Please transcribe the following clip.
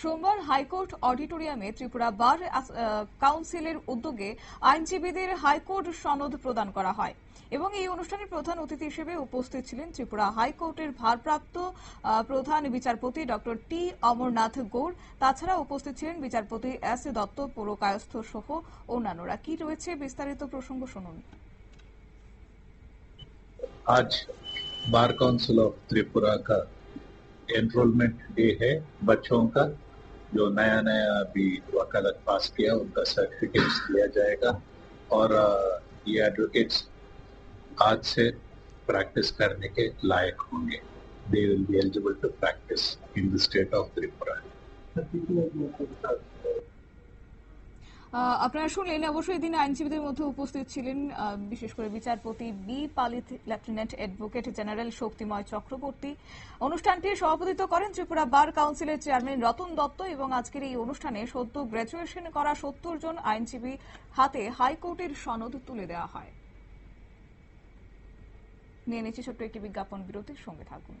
সোমবার হাইকোর্ট অডিটোরিয়ামে ত্রিপুরা বার কাউন্সিলের উদ্যোগে আইনজীবীদের হাইকোর্ট সনদ প্রদান করা হয় এবং এই অনুষ্ঠানে প্রধান অতিথি হিসেবে উপস্থিত ছিলেন ত্রিপুরা হাইকোর্টের ভারপ্রাপ্ত প্রধান বিচারপতি ডক্টর টি অমরনাথ গৌড়। তাছাড়া উপস্থিত ছিলেন বিচারপতি এস দত্ত পুরকায়স্থ সহ অন্যান্যরা। কি রয়েছে বিস্তারিত প্রসঙ্গ শুনুন। आज बार काउंसिल ऑफ त्रिपुरा का एनरोलमेंट डे है। बच्चों का जो नया अभी वकालत पास किया उनका सर्टिफिकेट्स दिया जाएगा और ये एडवोकेट्स आज से प्रैक्टिस करने के लायक होंगे। They will be eligible to practise in the state of Tripura. আপনারা শুনলেন, অবশ্যই দিন আইনজীবীদের মধ্যে উপস্থিত ছিলেন বিশেষ করে বিচারপতি বি পালিত, লেফটেন্যান্ট অ্যাডভোকেট জেনারেল শক্তিময় চক্রবর্তী। অনুষ্ঠানটির সভাপতিত্ব করেন ত্রিপুরা বার কাউন্সিলের চেয়ারম্যান রতন দত্ত এবং আজকের এই অনুষ্ঠানে সদ্য গ্র্যাজুয়েশন করা 70 জন আইনজীবী হাতে হাইকোর্টের সনদ তুলে দেওয়া হয়। নিয়ে নিচ্ছি ছোট্ট একটি বিজ্ঞাপন বিরতির সঙ্গে থাকুন।